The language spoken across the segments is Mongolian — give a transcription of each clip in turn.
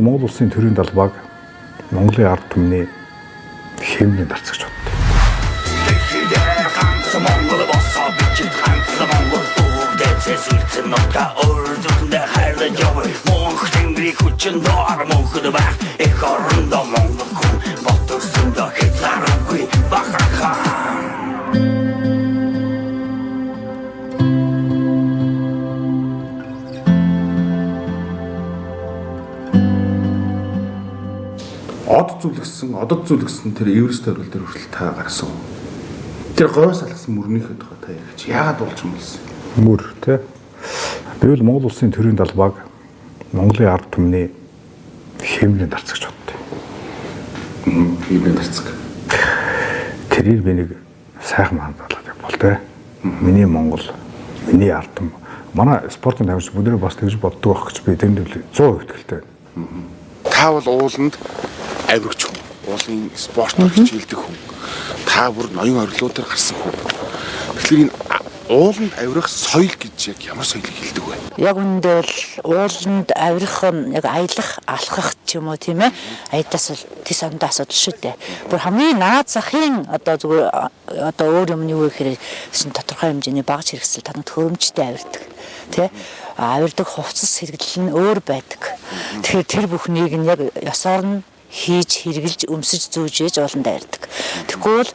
Монгол улсын төрийн далбаг Монголын ард түмний хэмнээ дарцгаж боддог. Одод зүлгсэн тэр Эверест оргил дээр хүртэл та гарсан. Тэр говьос алгасан мөрнийхөө тухай та ярьж яагаад болж юм бэ? Мөр тий. Тэгвэл Монгол улсын төрийн далбаг Монголын ард түмний хэмнээ дарцгаж боддог. Хэмнээ дарцг. Тэрийг би нэг сайхан хандуулаад явбал тий. Миний Монгол, миний ард түм. Манай спортын тавьж бүгдээ бас тэгж боддог байх гэж би тэнд 100% итгэлтэй байна. Та бол ууланд авирагч хүн. Уулын спортоор хичээлдэг хүн. Та бүр ноён оргилуудаар гарсан хүн. Тэгэхээр энэ ууланд авирах соёл гэж яг ямар соёлыг хэлдэг вэ? Яг үндэ бол ууланд авирах нь яг аялах, алхах ч юм уу тийм ээ. Аядаас бол тийш ондоо асуудал шүү дээ. Бүр хамгийн наад захын одоо зүгээр одоо өөр юм нь юу гэхээр тодорхой хэмжээний багаж хэрэгсэл танад хөрөмжтэй авирдаг. Тэ? Авирдаг хувцас хэрэглэл нь өөр байдаг. Тэгэхээр тэр бүхнийг нь яг ёсоор нь хийж хэрглэж өмсөж зүүжээж ууланд авирдаг. Тэгвэл бол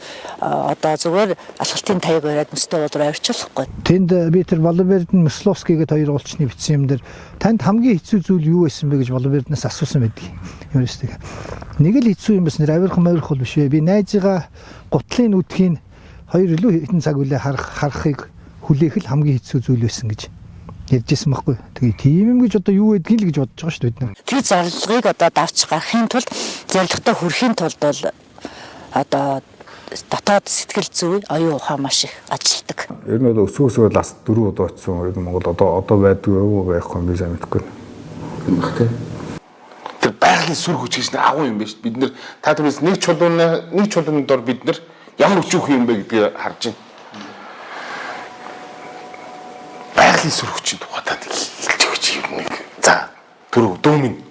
одоо зүгээр алхалтын таяг бариад мөстөө болоор авирчлахгүй. Тэнд би тэр Волобердэн Мысловский гэдэг хоёр уулчны бичсэн юм дээр танд хамгийн хэцүү зүйл юу байсан бэ гэж Волоберднаас асуусан байдаг юм шүү дээ. Нэг л хэцүү юм бас нэр авирах бол биш ээ. Би найзыгаа гутлын үдхийн 2 илүү хэдэн цаг үлээ харахыг хүлээх л хамгийн хэцүү зүйл байсан гэж ярьжсэн байхгүй. Тэгээ тийм юм гэж одоо юу гэдгийг л гэж бодож байгаа шүү дээ бид нар. Тэр зорилгыг одоо давч гарахын тулд зорилготой хүрэхин тулд бол одоо дотоод сэтгэл зүй оюун ухаан маш их ажилтдаг. Ер нь бол өсгөөсөө ласт 4 удаа очсон. Ер нь Монгол одоо байдгүй юу байхгүй юм би сайн мэдэхгүй. юм бах тий. Тэр байгалийн сүр хүч гэж агуу юм байна шүү. Бид нэр та түрээс нэг чулууны дор бид нар ямар өчүүх юм бэ гэдгийг харж байна. Байгалийн сүр хүчийн тухай та хэлж өгч юм нэг. За түрүү дөөмин.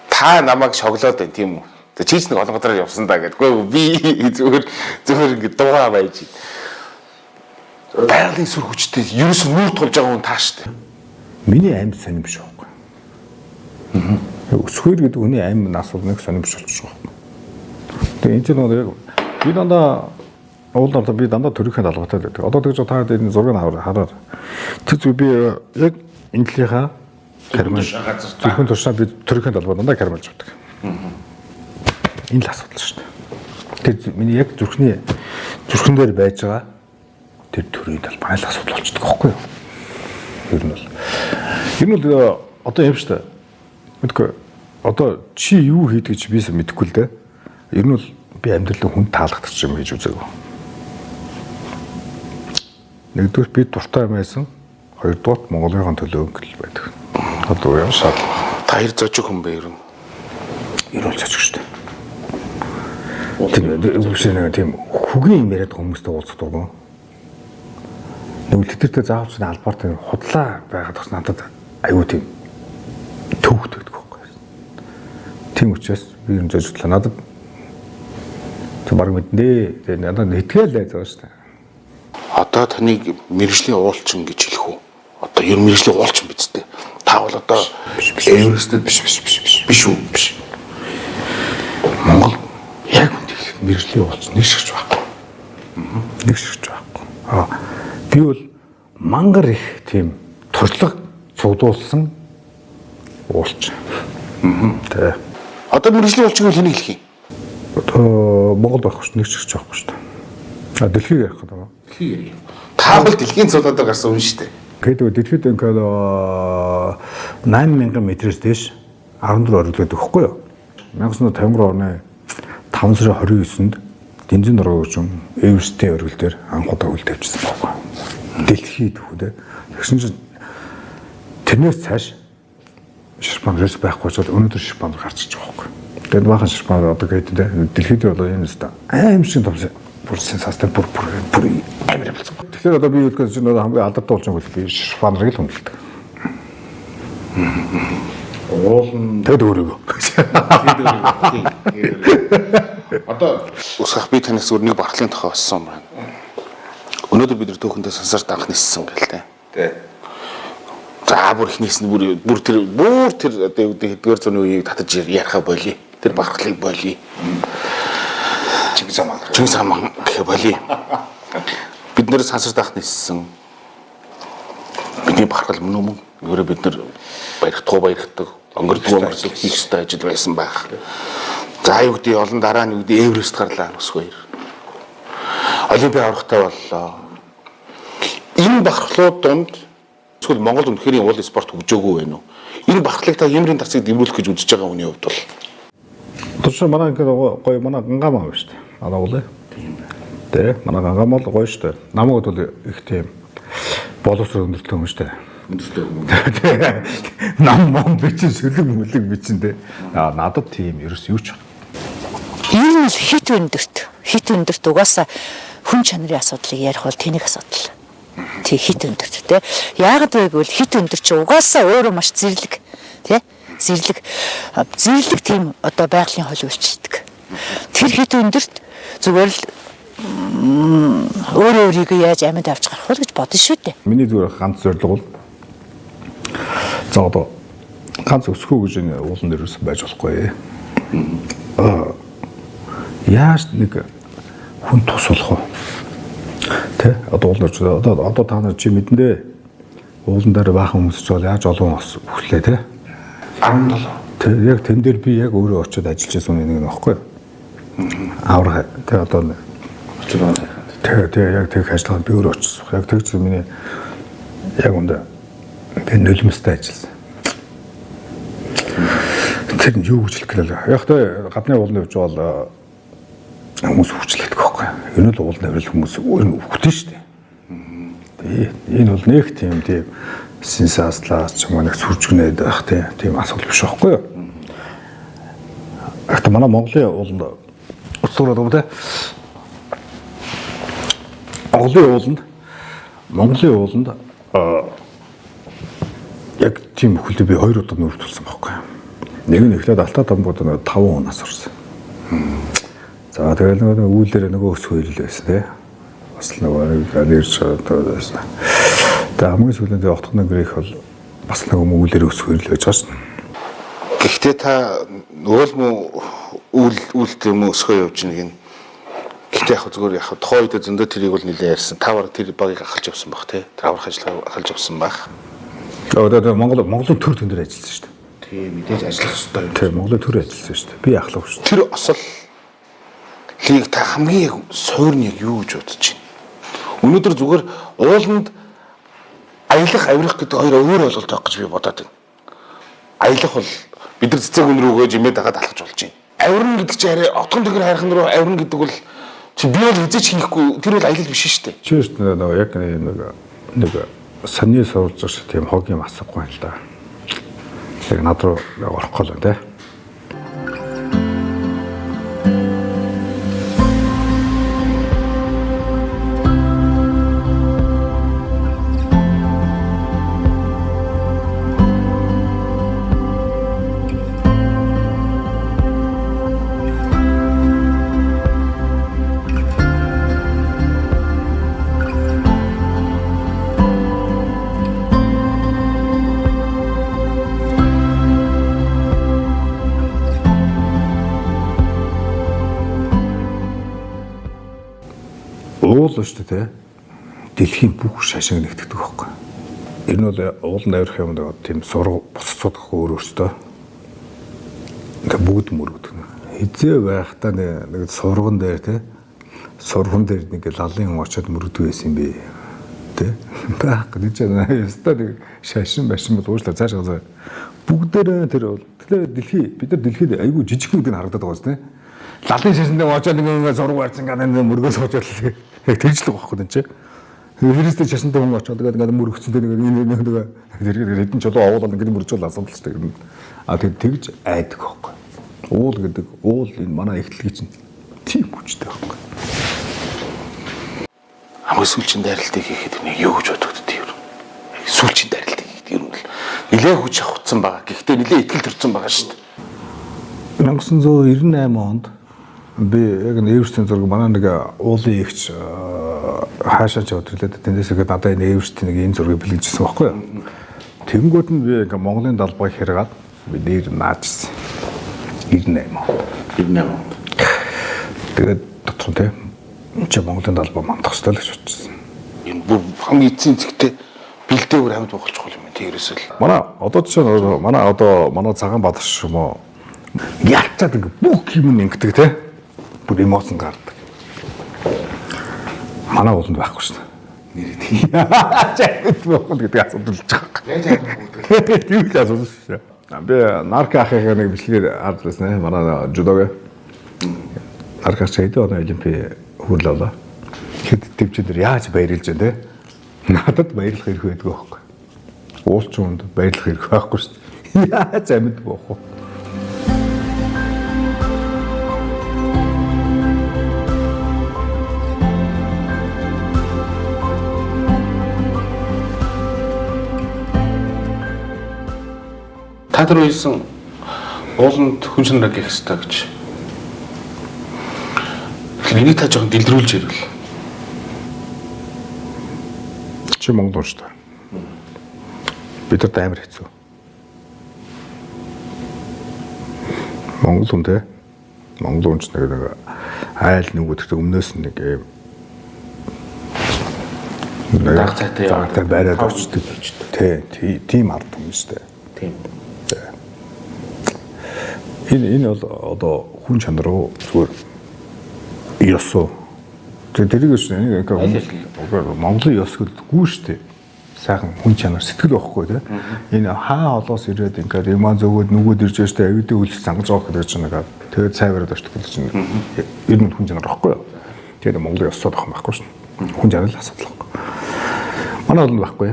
Та намайг шоглоод байна тийм үү? Чи ч нэг олонгодроо явсан даа гэдэггүй би зүгээр ингэ дуугаа байж. Байгалийн сүр хүчтэй ерөөс нүүр тулж байгаа хүн таа штэ. Миний амьд сонирм биш байхгүй. Өсгөр гэдэг хүний амьд асуулныг сонирм биш болчих واخгүй. Тэгээ энэ ч нэг яг би дандаа уулдаа би дандаа төрийнхээ далбатай байдаг. Одоо тэгж та энэ зургийг хараад тэр зүг би яг энэхлийнхаа карман зөвхөн туршаа би төрийнхээ далбаа дандаа кармалж байдаг. Энэ л асуудал шүү дээ. Тэр миний яг зүрхэн дээр байж байгаа тэр төрийн талбай л асуудал болчихдог байхгүй юу? Ер нь бол одоо юм шүү дээ. Мэдгүй одоо чи юу хийдэг гэж бис мэдэхгүй л дээ. Ер нь бол би амьдралын хүн таалагдах юм хийж үзээгүй. Нэгдүгээр би дуртай юм байсан. Хоёрдугаар Монголын төлөө өнгөл байдаг. Одоо яа шал. Та хэр зожиг хүн бэ ер нь? Ер нь зожиг шүү дээ. Тийм хөгийн юм яриад хүмүүстэй уулздаг гоо. Нэг лидертэй заавч албаартай худлаа байгаад бас надад аюу тийм төвөгддөг байхгүй. Тийм учраас би ер нь зожиглаа. Надад тэг баг мэднэ. Тэгээ надад хэтгээл байж байгаа шүү дээ. Одоо таныг мэрэгжлийн уулчин гэж хэлэх үү? Одоо ер нь мэрэгжлийн уулчин биз дээ. Та бол одоо Эверестэд биш үү? Биш. Монгол яг мэрэгжлийн уулчин нэг шигч байхгүй. Нэг шигч байхгүй. Би бол мангар их тийм туршлага цуглуулсан уулчин. Тэ. Одоо мэрэгжлийн уулчин гэж хэнийг хэлэх юм? Одоо Монгол байхгүй шүү, нэг шигч байхгүй шүү. Дэлхийг ярих гэдэг юм. Дэлхийг. Та бол дэлхийн цулаадаар гарсан хүн шүү дээ. Гэдэг дэлхийд ингээд 8000 метрээс дээш 14 оргилдог байхгүй юу? 1953 оны 5 сарын 29-нд Дэнзэн дургуйчун Эверестийн оргил дээр анх удаа үйл тавьчихсан байхгүй. Дэлхийд хүү. Тэгсэн чинь тэрнээс цааш Ширпан рейс байхгүй ч өнөөдөр Ширпан гарч иж байгаа байхгүй. Тэгээд баахан Ширпан одоо гэдэг дэлхийд бол энэ өстө аимшиг том бүр сенсацтай бүр амар болсон. Тэгэхээр одоо би үүдгээс чинь хамгийн алдартай болж байгаа бол би Ширпаныг л хүндэлдэг. Уулын Тэгэд өөрийгөө. одоо усгах би танаас өөр нэг бархлын тухай болсон юм байна. Өнөөдөр бид нар түүхэндээ сансарт анх ниссэн гэл тэ. Тий. За бүр ихнээс нь бүр тэр одоо хэдгээр зууны үеийг татаж ярихаа болий. Тэр бархлыг болий. Чингис хаан гэх болий. Бид нэр сансарт анх ниссэн. Бидний бархал мөн юм. Өөрө бид нар баярхдаг, өнгөрдөг хийх ёстой ажил байсан байх. За юу гэдэг олон дараа нь юу гэдэг Эверест гарлаа ус хоёр. Олимпиад аврахтай боллоо. Энэ бархлууд донд эсвэл Монголд үнэхээр уул спорт хөгжөөгүй байна уу? Энэ бархлыг та Ямрын тарцыг дэврүүлэх гэж үзэж байгаа хүний хувьд бол Тушаа манай ингээд гоё манай гангам аа шүү дээ. Манай уулаа. Тэ манай гангам бол гоё шүү дээ. Намайг бол их тийм боловсрол өндөртэй юм шүү дээ. Нам бичин сүлэг бичин тэ. Надад тийм ерөөс юу ч. Ер нь л хит өндөрт угаасаа хүн чанарын асуудлыг ярих бол тэнийг асуудал. Тий хит өндөрт те. Яагаад вэ гэвэл хит өндөр чи угаасаа өөрөө маш зэрлэг те. Зэрлэг тийм одоо байгалийн хол үйлчилдэг. Тэр хит өндөрт зүгээр л өөрийгөө яаж амьд авч гарах вэ гэж бодно шүү дээ. Миний зүгээр ганц зорилго бол за одоо ганц өсгөө гэж энэ уулан дээрээс байж болохгүй. Яаж нэг хүн тусалах вэ? Тэ одоо та нар чи мэдэндээ уулан дээр баахан хүмүүс ч бол яаж олон хүслээ тэ 17. Тэ яг тэн дээр би яг өөрөө очиод ажиллаж байсан нэг нь баггүй. Аврах тэ одоо очиж байгаа. Тэ яг тэг ажиллаад би өөрөө очсон. Яг тэг чи миний яг үндэ тэг нулимстай ажилласан. Тэр нь юу гэж хэлэх гэлээ. Яг тэ гадны уулны хувьд бол хүмүүс хүчлэгдэх байхгүй. Энэ л уулны хувьд хүмүүс өөр нь өвхтөн шүү дээ. Энэ бол нэг тийм сенсацлаас ч юм уу нэг сүржгнээд байх тийм асуудал биш байхгүй юу? Ахта манай Монголын ууланд уцуулаад юм те. Монголын ууланд яг тийм хөлөө би 2 удаа нүрд тулсан байхгүй юу? Нэг нь эхлээд Алтай дамбууд 5 хоногоос орсон. За тэгэл нөгөө үүлээр нөгөө өс хоёрл байсан те. Бас нөгөө галерч байсан. Тэгээ хамгийн сүүлдээ отгоны грэх бол бас нөгөө үүлээр өс хоёрл байж байгаа. Гэхдээ та нөгөө л үүлт юм өсгөө явж нэг нь. Гэхдээ яг зүгээр яг тухайн үед зөндөө тэрийг бол нэлээд ярьсан. Та бараг тэр багийг ахалж явсан баг те. Тэр аврах ажиллагаа ахалж явсан баг. Одоо Монголын төр төн дээр ажилласан шүү дээ. Тийм мэдээж ажиллах хэрэгтэй. Тийм Монголын төр ажилласан шүү дээ. Би ахлах шүү дээ. Тэр осол лиг та хамгийн яг суур нь яг юу гэж бодож байна? Өнөөдөр зүгээр ууланд аялах, авирах гэдэг хоёр өөр ойлголт байх гэж би бодоод байна. Аялах бол бид нар цэцэг хүн рүүгээ жимээд дагаад алхаж болж байна. Авирна гэдэг чинь арай отгон төгөр хайрхан руу авирна гэдэг бол чи би бол хизээч хийхгүй тэр бол аялал биш шүү дээ. Чи шүү дээ яг нэг саний сурвалж шиг тийм хог юм асахгүй юм л да. Яг над руу орохгүй л дээ. Уул шүү дээ. Дэлхийн бүх шашиг нэгтгэдэг байхгүй. Энэ бол ууланд авирах юмд тийм сураг босцоод өөр өөртөө. Ингээ бүгд мөрөгдөг. Хизээ байхдаа нэг сурган дээр те сурган дээр нэг лалын очоод мөрөгдөг байсан юм бэ. Тэ. Баах гэж байна. Ястаа нэг шашин башин бол уушлаа цааш газар. Бүгдээрээ тэр дэлхий бид нар дэлхийд айгүй жижиг нүдийг харагдаад байгаа юм те. Лалын шашиндээ очоод нэг сураг барьсан гэдэг мөргөөс очоод яг тэгжлэг байхгүй энэ чинь. Христийн шашинтай хүн очоод ингээд мөрөгцөнтэй нэг хэдэн чулуу овоолол ингээд мөржөөл асуудалчтай гэнэ. А тэгж айдаг байхгүй. Уул гэдэг уул энэ манай ихтлэг чинь тийм хүчтэй байхгүй. Хамгийн сүүлчийн дайралтыг хийхэд нэг юу гэж бодогдд тийм. Сүүлчийн дайралтыг хийхэд юм бол нэлээд хүч авцсан байгаа. Гэхдээ нэлээд итгэл төрсэн байгаа шүү дээ. 1998 онд би яг Эверстийн зураг манай нэг уулын эгч хаашаа ч өдөрлөөд тэндээс ихэд надад энэ Эверстийн нэг энэ зургийг бэлгэжсэн байхгүй юу. Тэгэнгүүт нь би ингээ Монголын далбай хэрэгаад би нэр наажсан. 98 онд. 98 онд. Тэгээд дотор нь чи Монголын далбай мандах хэрэгтэй л гэж бодчихсон. Энэ бүр хамгийн эцсийн зэгтээ бэлдээвэр амьд болох чухал юм байна. Тэрээс л. Манай одоо жишээ нь манай цагаан бадарч юм уу ялцаад ингээ бүх юм ингэдэг те. Бүр эмоцсон гардаг. Манай ууланд байхгүй шүү дээ. Нэр тийм. Чагт бохгүй гэдэг асуудал болж байгаа. Яаж яадаг Юу л асуудал шүү. Би нарко ахыгаа нэг бичлэгээр харж байсан. Манай жудоог нарко чайд одоо олимпи хүрлээ. Хэд төвчдөр яаж баярлж байна те. Надад баярлах хэрэг байдаг байхгүй. Уулчуунд баярлах хэрэг байхгүй шүү дээ. Яаж амьд бохгүй. Та нар үйлсэн ууланд хүн чанараа гэх хэрэгтэй гэж. Энийг та жоохон дэлгэрүүлж ярил. Чи Монгол шүү дээ. Бидэрт амар хэцүү. Монгол хүн те. Монгол хүн ч нэг айл нүгүүдтэй өмнөөс нэг юм Даг цайтай яваад байраад очдөг. Тийм ард юм шүү дээ. Тийм. Энэ бол одоо хүн чанар руу зүгээр ёсоо. Тэрийг ч нэг Монголын ёс гэдэггүй шүү дээ. Сайхан хүн чанар сэтгэл байхгүй те. Энэ хаа олоос ирээд ингээд ямаа зөөгөөд нүгөөд ирж байжтай авидын үлс зангаж байгаа гэдэг чинь нэг тэгээд цайвараад очдог гэдэг чинь ер нь хүн чанар байхгүй юу. Тэгээд Монголын ёсоо байх байхгүй шүү. Хүн чанар л асуудал байхгүй. Манай бол байхгүй.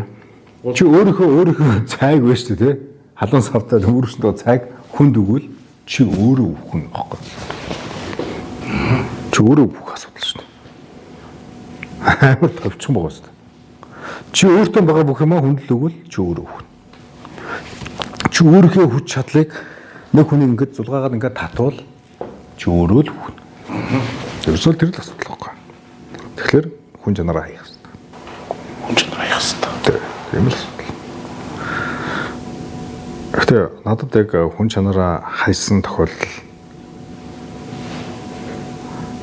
Чи өөрийнхөө цайг байж тээ те. Халуун савтаад өөрөөсөө цайг хүнд өгвөл чи өөрөө өвхөн байхгүй. Чи өөрөө өвөх асуудал шүү дээ. Амар төвчөн байгаа шүү дээ. Чи өөртөө байгаа бүх юмаа хүндэл өгвөл чи өөрөө өвхөн. Чи өөрийнхөө хүч чадлыг нэг хүний ингэж зулгаагаад ингээд татвал чи өөрөө л өвхөн. Ерөөсөө тэр л асуудал байхгүй. Тэгэхээр хүн чанараа хаях хэрэгтэй. Хүн чанараа хаях хэрэгтэй. Тийм л. Гэхдээ надад яг хүн чанараа хайсан тохиолдол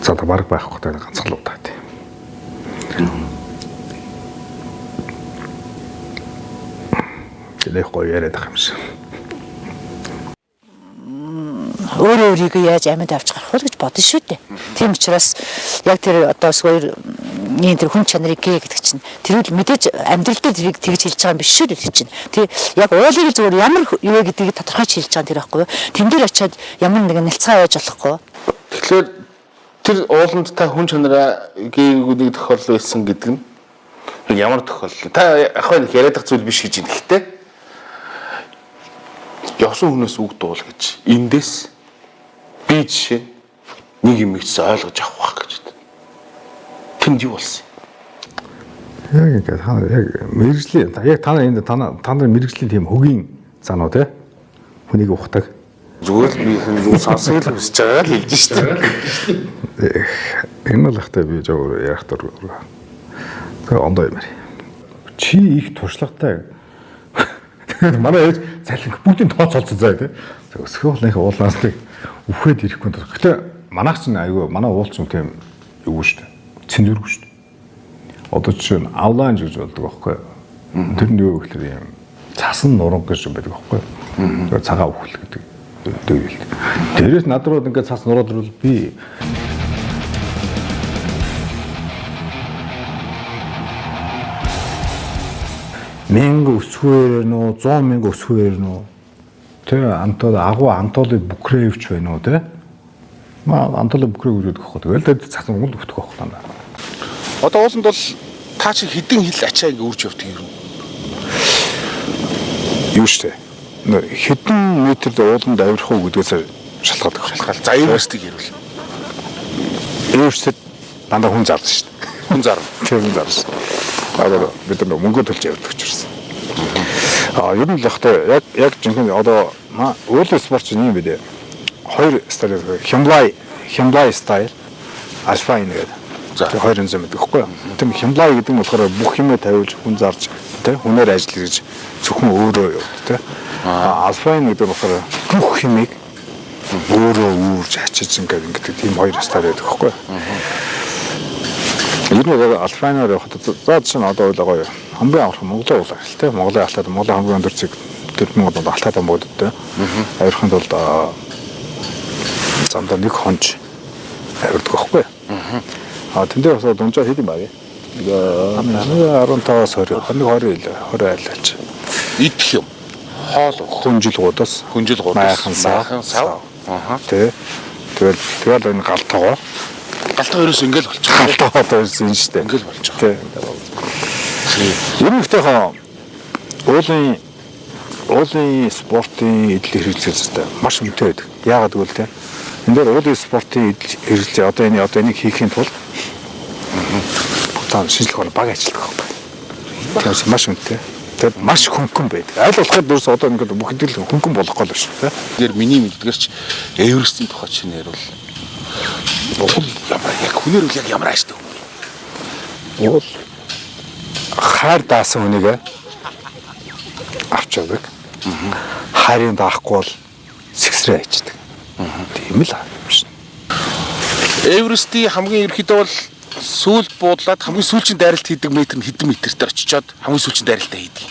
за баг байхгүй гэдэг ганцхан удаа тийм. Тэрийг гоё яриад байгаа юм шиг. Өөрөө өөрийгөө яаж амьд авч гарах вэ гэж бодно шүү дээ. Тийм учраас яг тэр одоо суур энэ тэр хүн чанарыг гээ гэдэг чинь тэр үл мэдээж амьдрал дээр тэрийг тэгж хэлж байгаа юм биш шүү дээ тэр чинь. Тэг яг уулыг зүгээр ямар юу вэ гэдгийг тодорхойлж хэлж байгаа тэр байхгүй юу? Тэн дээр очиад ямар нэгэн нэлцгаа байж болохгүй. Тэгэхээр тэр ууланд та хүн чанараа гээгүй тохиолдол байсан гэдэг нь ямар тохиолдол? Та ахын яриад байгаа зүйл биш гэж юм. Гэхдээ явсан хүнээс үг дуул гэж. Эндээс би жишээ нэг юм ихс ойлгож авах байх гэж. Тэнд юу болсон? Яг ингээд яг мэрэгжлийн яг та нар мэрэгжлийн тийм хөгийн зануу те хүнийг ухдаг. Зүгээр л би юу сонсож л хүсэж байгаа л хэлж шүү дээ. Энэ л ихтэй би жоо ярих дург. Тэгээ ондоо юм яри. Чи их туршлагатай. Манай ээж залхин бүгдийн тооцоолсон заа тий. Өсгөө нэг уулнаас нэг үхээд ирэхгүй. Гэхдээ манайх ч айгүй манай уулч юм тийм юу шүү дээ. Цэнзүргүй шүү дээ. Одоо жишээ нь авлаанж гэж болдог байхгүй юу? Тэр нь юу гэхээр юм цасан нуран гэж байдаг байхгүй юу? Цагаан үхэл гэдэг. Дээрээс над руу ингээд цас нураад ирвэл би мянга өсвөр нөө 100 мянга өсвөр нөө тэ агуу антолыг бүкрэвч байна уу тэ антолыг бүкрэв гэж өгөх гэдэг. Тэгэл цасан уул өгөх байх таа. Одоо ууланд бол та чи хэдэн хил ачаа ингэ үрж явдаг юм. Юу штэ. Хэдэн метр ууланд авирах уу гэдгээс шалтгаалдаг. Шалтгаал. За Эверстийг ярил. Эверстэд дандаа хүн зардаг штэ. Хүн зарна. Тэр хүн зарна. Одоо бид нар мөнгө төлж явдаг ч гэсэн. Ер нь л яг жинхэнэ одоо өөрлөс спортч юм бэ. Хоёр стайл Хямлай стайл, Альфайн гэдэг. Тэр хоёр юм байдаг хгүй юу? Тэр Хямлай гэдэг нь болохоор бүх юмээ тавиулж хүн зарж тэ хүнээр ажиллах гэж зөвхөн өөрөө явдаг тэ. Альфайн гэдэг нь болохоор бүх юмыг өөрөө үүрж ачиж ингээд тийм хоёр стайл байдаг хгүй юу? Ер нь Альфайнаар явахад за чинь одоо ойлгоо юу? Хамгийн аврах Монголын уулаа л тэ. Монголын алтаад Монголын хамгийн өндөр зэг 4000 доллар алтаад амбууд тэ. Авирахын тулд замдаа нэг хонж авирдаг байхгүй. Тэн дээр бас дунджаа хэд юм баг. 15-аас 20 айлч. Идэх юм. Хоол хүнжилгуудаас майхан сав. Тэ. Тэгэл энэ галтаа ерөөс ингээл болчих. одоо ирсэн шүү дээ. Ингээл болж байгаа. Тэ. Ер нь ихтэй уулын спортын эдл хэрэгцээ маш өндөр байдаг. Яагаад гэвэл тэ энэ дээр уулын спортын эдл хэрэгцээ одоо энийг хийхийн тулд буцаан шинжлэх ухааны баг ажилладаг байхгүй. Тэгэхээр маш үнэтэй. Тэгээд маш хөнгөн байдаг. Аль болохоор дөрөс одоо ингээд бүх эдл хөнгөн болох гол шүү дээ. Тэгэхээр миний мэддгэрч Эверестийн тухай чинь ярил. Яг хүнээр үл яг ямар ааштай хүн. Уул хайр даасан хүнийг авч явдаг. Хайрын даахгүй бол сэгсрээ хайчдаг. Тийм л юм шин. Эверестийн хамгийн ерөөхдөө бол сүүл буудлаад хамгийн сүүлчийн дайралт хийдэг метр нь хэдэн метртэй очичоод хамгийн сүүлчийн дайралтаа хийдэг.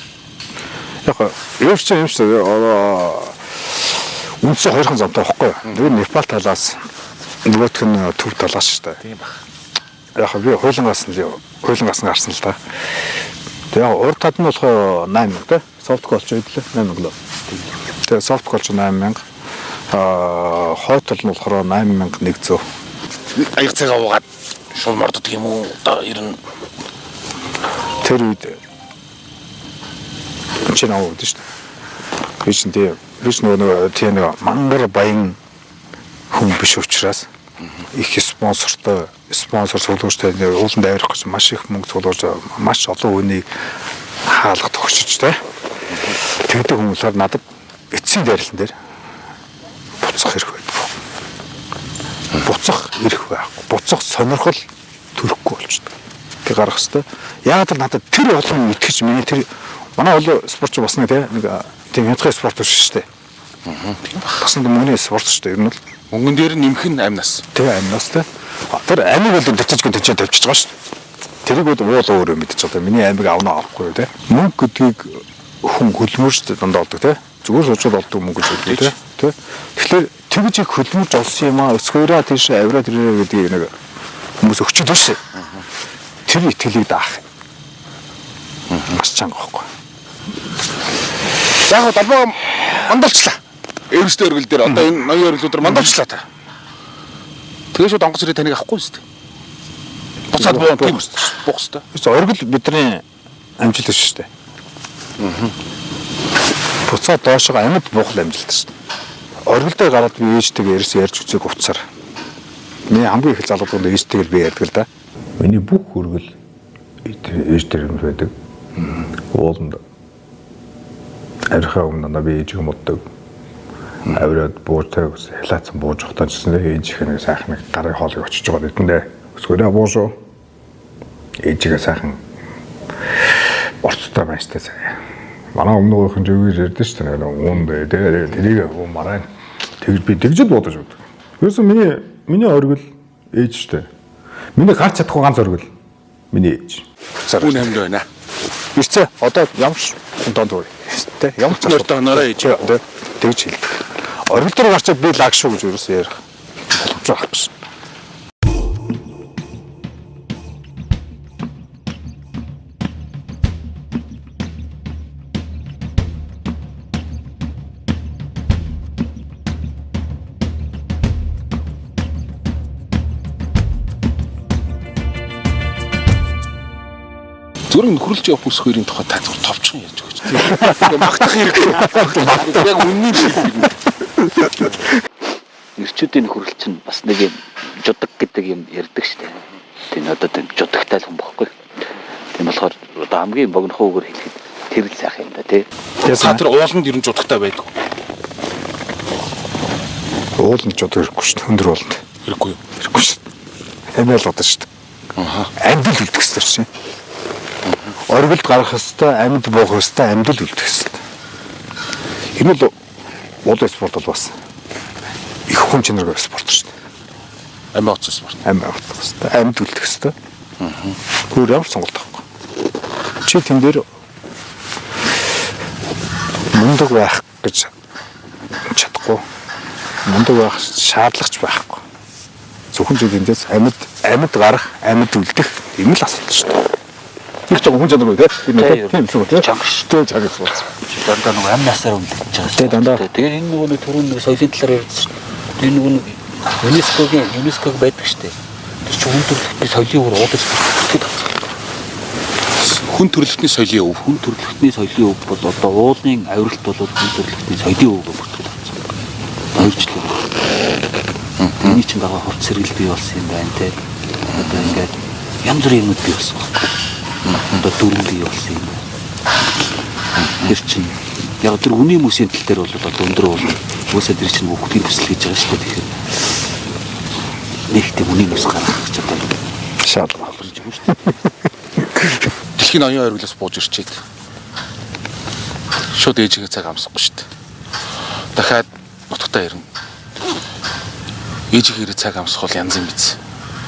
Яг Эверест юм шиг үнэхээр хоёрхан замтай байхгүй юу? Нэг нь Непал талаас нөгөөх нь төв талаас шүү дээ. Тийм баг. Яг би хуулингаас гарсан л та. Тэгээ урд тад нь болохоор 8000 те. Софт колч байдлаа 8000 лөө. Тэгээ софт колч 8000. Хойтол нь болохоор 8100. Аяг цагаа уугаад шул мордод юм уу? Одоо ер нь тэр үед чинь аваад шүү дээ. Би ч нөгөө тийм нэг мангар баян хүн биш учраас их спонсор суулгууртай ууланд авирах гэж маш их мөнгө суулгуулж маш олон хүнийг хаалга тогшиж тэ. Тэгдэг хүмүүсээр надад эцсийн дайралтан дээр буцах хэрэг байдаг. Буцах сонирхол төрөхгүй болчихдог. Тэг гарах хэвээр. Яагаад л надад тэр олон итгэж миний тэр манай олон спортч басна те нэг тийм янзгай спорт шүү дээ. Басан мөнгөний спорт шүү дээ. Ер нь л мөнгөн дээр нэмэх нь амнаас. Тэгээ амнаас те. Тэр амиг бол дэвчиж тавьчихж байгаа шүү дээ. Тэрийг бол уул өөрөө мэдчих одоо миний амиг авнаа авахгүй те. Мөнгө гэдгийг хүн хөлмөрч дандаа олдог те. Зүгээр сууж олдог мөнгө гэж үү те. Тэгэхээр тэгж их хөлмөрж олсон юм аа өсгөөрөө тийш авираа тэрээ гэдэг нэг хүмүүс өчөд биш. Тэр итгэлийг даах. Маш чанга байхгүй. Яг далбаа мандалчлаа. Эверест өргөл дээр одоо энэ ноён өргөлүүдээр мандалчлаа та. Тэгээ шууд онгоц ирээ таныг авахгүй шүү дээ. Буцаад буу тийм шүү дээ. Буух шүү дээ. Өргөл бидний амжилт шүү дээ. Буцаад доошоо амьд буух амжилт шүү дээ. Өргөлдөө гараад би ээжтэйгээ ярьж үзег уцаар. Миний хамгийн их залгуудад ээжтэйгээр би ярьдаг л да. Миний бүх өргөл ээжтэй юм байдаг. Ууланд архаа өмнө би ээжийг моддаг. Авираад бууртай хилаацсан бууж ухтаа гэсэн ээж их нэг сайхан нэг гарын хоолыг очиж байгаа гэдэндээ өсгөрөө буушуу ээжигээ сайхан борцтой байштай сая. Манай өмнө уухийн зөвөр ярьдэн шүү дээ. Uuнд дээр тэрийг уумараа тэгж би тэгж бодож өгдөг. Юусэн миний оргил ээж шүү дээ. Миний гарч чадахгүй ганц оргил миний ээж. Үн хамд байна. Ирцээ одоо ямар доонд үү? Тэ ямар ч нөртөө хоноороо ээж тэгж хэлдэг. Оргил дээр гарчаад би лаг шүү гэж юусэн ярих боломж байхгүй. Зүгээр нөхөрлж явах бүс хоёрын тухай та зөв товчхон ярьж өгч. Тэгээ магтах хэрэгтэй. Яг үнний л. Ирчүүдийн нөхөрлөл чинь бас нэг юм жудаг гэдэг юм ярьдаг штеп. Тийм одоо тийм жудагтай л хүн бохгүй. Тийм болохоор одоо хамгийн богинохоогоор хэлэхэд тэр л сайхан юм да тий. Та тэр ууланд ер нь жудахтай байдаг. Ууланд ч одоо хэрэггүй шүү дээ. Өндөр ууланд. Хэрэггүй юу? Хэрэггүй шүү дээ. Амиал удаа шүү дээ. Амьд үлдэх ёстой чинь. Оргилд гарах ёстой, амьд буух ёстой, амьд үлдэх ёстой. Энэ бол уулын спорт бол бас их хүн чанартай спорт шүү дээ. Амиа уцсан спорт. Амьд авах ёстой, амьд үлдэх ёстой. Өөр ямар сонголт авахгүй. Чи тэн дээр мундаг байх гэж чадахгүй. Мундаг байх шаардлагач байхгүй. Зөвхөн эндээс амьд гарах, амьд үлдэх юм л асуудал шүү дээ. Тэр ч хүн чанар үү те? Тийм шүү те. Чангаштай чагс болсон. Дандаа нэг амь насаар үлдэж байгаа. Тэ дандаа. Тэгээд энэ нөгөө нэг түрүүн нэг соёлын талаар ярьсан шүү дээ. Энэ нөгөө нэг ЮНЕСКОг байдаг шүү дээ. Тэр чинь хүн төрөлхтний соёлын уур уудас бүртгэж авсан. Хүн төрөлхтний соёлын өв. Хүн төрөлхтний соёлын өв бол одоо уулын авиралт бол хүн төрөлхтний соёлын өв бүртгэж авсан. Хоёрчлаа. Эний чинь байгаа хувц сэргэл бий болсон юм байна те. Одоо ингээд янз бүрийн юмуд бий болсон. Одоо дүрм бий болсон юм. Тэр чинь яг тэр үнийн хүмүүсийн тал дээр бол одоо өндөр уул хүмүүсээ тэр чинь бүгдийг хүсэл хийж байгаа шүү дээ. Тэгэхээр нэг тийм үнийн хүмүүс гаргах гэж одоо Шаардлага. болж байгаа шүү дээ. Дэлхийн оюун ойрглоос бууж ирчээд. Шууд ээжигээ цаг амсахгүй шүү дээ. Дахиад нутагтаа ирнэ. Ээжигээ ирээ цаг амсах бол янз юм биз.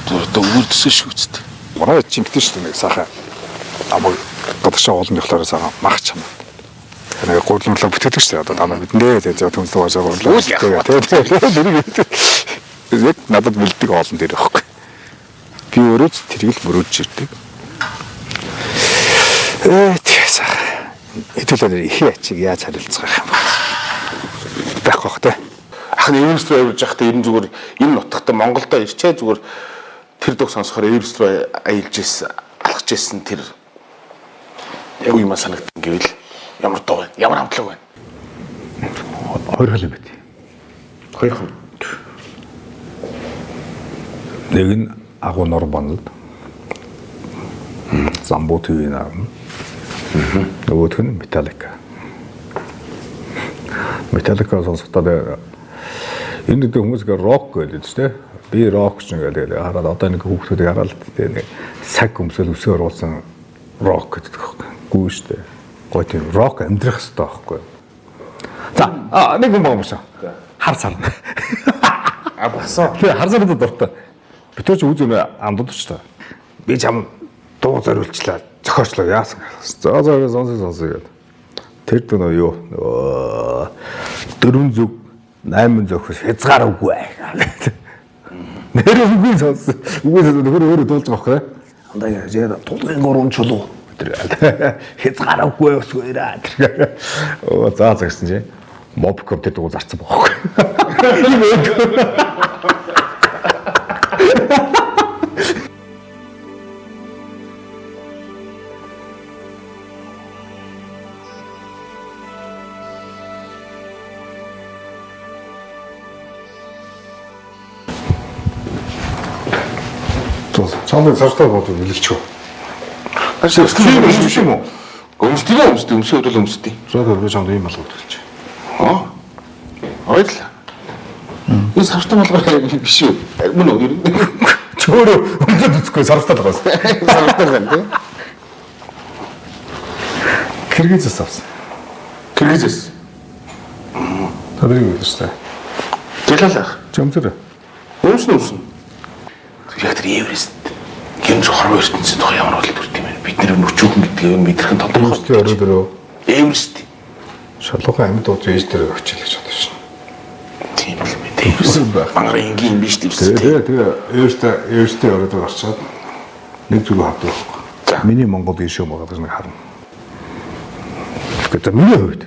Одоо өөр төсөө шүү дээ. Манай чингтэн шүү дээ нэг сайхан амаг гадагшаа уулын болохоор сайхан мах чана. Нэг гурлуулаа бүтээдэг шүү дээ. Одоо танаа мэднэ тэгээ төмсөө баашаа гурлаа. Тэгээ. Яг надад бэлдэг олон дээр байхгүй. Би өөрөө тэрийг л мөрөөдж ирдэг. Тэгээс хэдүүлээ их ячиг яаж харилцах юм бэ? Байхгүй бах тэ. Ах нь Эверест рүү явж байхдаа ер нь зүгээр энэ нутагта Монголдо ирчээ зүгээр тэр дог сонсохоор Эверест рүү аялж ирсэн, алхаж ирсэн тэр яг юм санагдсан гэвэл ямар дуу вэ? Ямар хамтлаг вэ? Хоёр хөл байт. Хоёр хөл. Нэг нь агуу нор банал. Замбуу төвийн арна. Нөгөөх нь Металлика. Металлика сонсохтаа энэ дэд хүмүүс гээ рок гэдэг шүү дээ. Би рок ч гэдэг хараад одоо нэг хүүхдүүдийг хараад нэг саг өмсөл өсөө оруулсан рок гэдэг байхгүй шүү дээ. Гой тийм рок амьдрах хэрэгтэй байхгүй. За нэг юм байна шүү. Хар сарна. Абсаа. Тэгээ хар сарнад дуртай. Битүүч үзүнэ амдууд ч та. Би чам дуу зориулчлаа. Зохиочлоо яасан. За сонсоо гэдэг. Тэр дөө юу? 4 зүг 8 зөхөс хязгаар үгүй. Нэр үгүй сонсон. Үгүй сонсон нөхөр өөрөө дуулж байгаа байхгүй. Андаа яа тулгын 3 чулуу. Хязгаар үгүй өсгөөраа. Оо за гэсэн чи мобком тэр дуу зарцсан байхгүй. Чамд цаашдаа бодвол бэлэгч үү? Ашиг өмсдөг юм уу? Өмсдөг бол өмсдөг. Зөөдөр би чамд ийм болгоод хэлчих. Аа. Ойлаа. Энэ савстан болгоо биш үү? Мөн үү? Чөөрөө өмсөд үзэхгүй сарстал байгаас. Савстан байна тий. Киргизээс авсан. Киргизээс. Тадрыг үү шүү дээ. Жилaalах. Чамцэр. Өмснө. Яг тэр Эверест гэмж хорвоо ертөнцийн тухай ямар бол бүрт юм бэ? Бид нэр нүчүүхэн гэдгийг мэдрэх нь тодорхой. Өөртөө өрөөрөө Эверест. шалгуухан амьд ууж ээж дээр өгч л гэж бодож шин. Тийм л мэд. Эверест байх. Манай энгийн биш тийм. Тэгээ Эверестээ өрөөдөө гарчаад нэг зүйл хавдаг байхгүй. Миний Монгол ишүү байгаа гэж нэг харна. Тэгэхээр миний хувьд